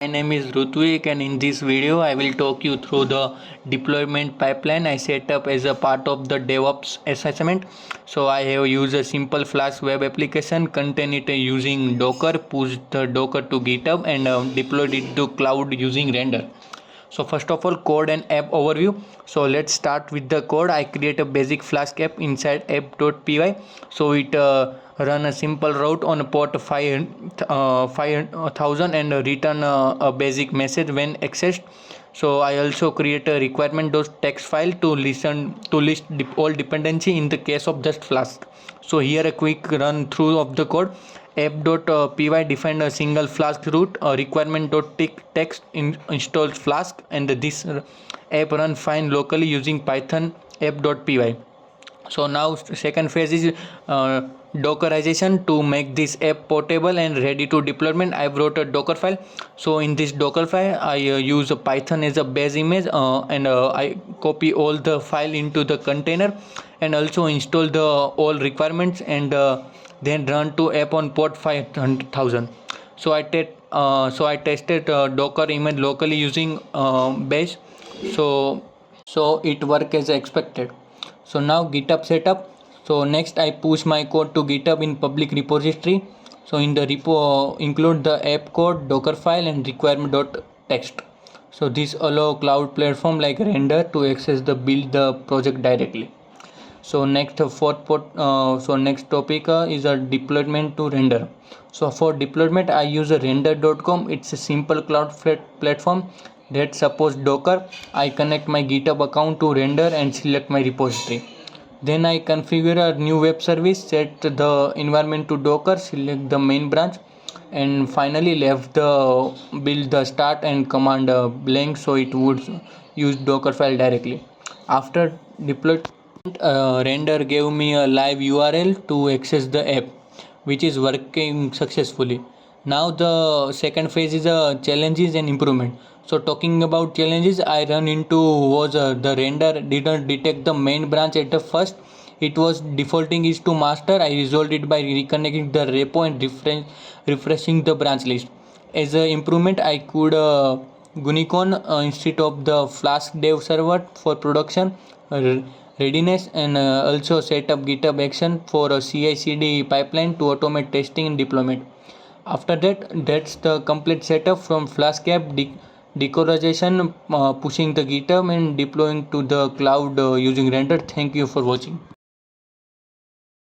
My name is Rutvik, and in this video I will talk you through the deployment pipeline I set up as a part of the DevOps assessment. So I have used a simple Flask web application, contain it using Docker, push the Docker to GitHub and deployed it to cloud using render. So first of all, code and app overview. So let's start with the code. I create a basic Flask app inside app.py. So it run a simple route on port 5000 and return a basic message when accessed. So I also create a requirement.txt file to list all dependency in the case of just Flask. So here a quick run through of the code. app.py defined a single Flask route. Requirement.text installs Flask, and this app run fine locally using Python app.py. So now second phase is Dockerization. To make this app portable and ready to deployment, I wrote a Docker file. So in this Docker file I use a Python as a base image, and I copy all the file into the container and also install the all requirements, and then run to app on port 5000. So I tested Docker image locally using bash. So it worked as expected. So now GitHub setup. So next I push my code to GitHub in public repository. So in the repo include the app code, Docker file and requirement.txt. So this allow cloud platform like render to access the project directly. So next next topic is a deployment to render. So for deployment I use a render.com. It's a simple cloud platform that supports Docker. I connect my GitHub account to render and select my repository. Then I configure a new web service, set the environment to Docker, select the main branch, and finally left the build the start and command blank so it would use Docker file directly. After deployment, render gave me a live URL to access the app, which is working successfully. Now the second phase is challenges and improvement. So talking about challenges I run into was the render didn't detect the main branch at the first. It was defaulting is to master. I resolved it by reconnecting the repo and refreshing the branch list. As an improvement, I could Gunicon instead of the Flask dev server for production readiness, and also set up GitHub action for a CI/CD pipeline to automate testing and deployment. After that's the complete setup from Flask app, Dockerization, pushing the GitHub and deploying to the cloud using render. Thank you for watching.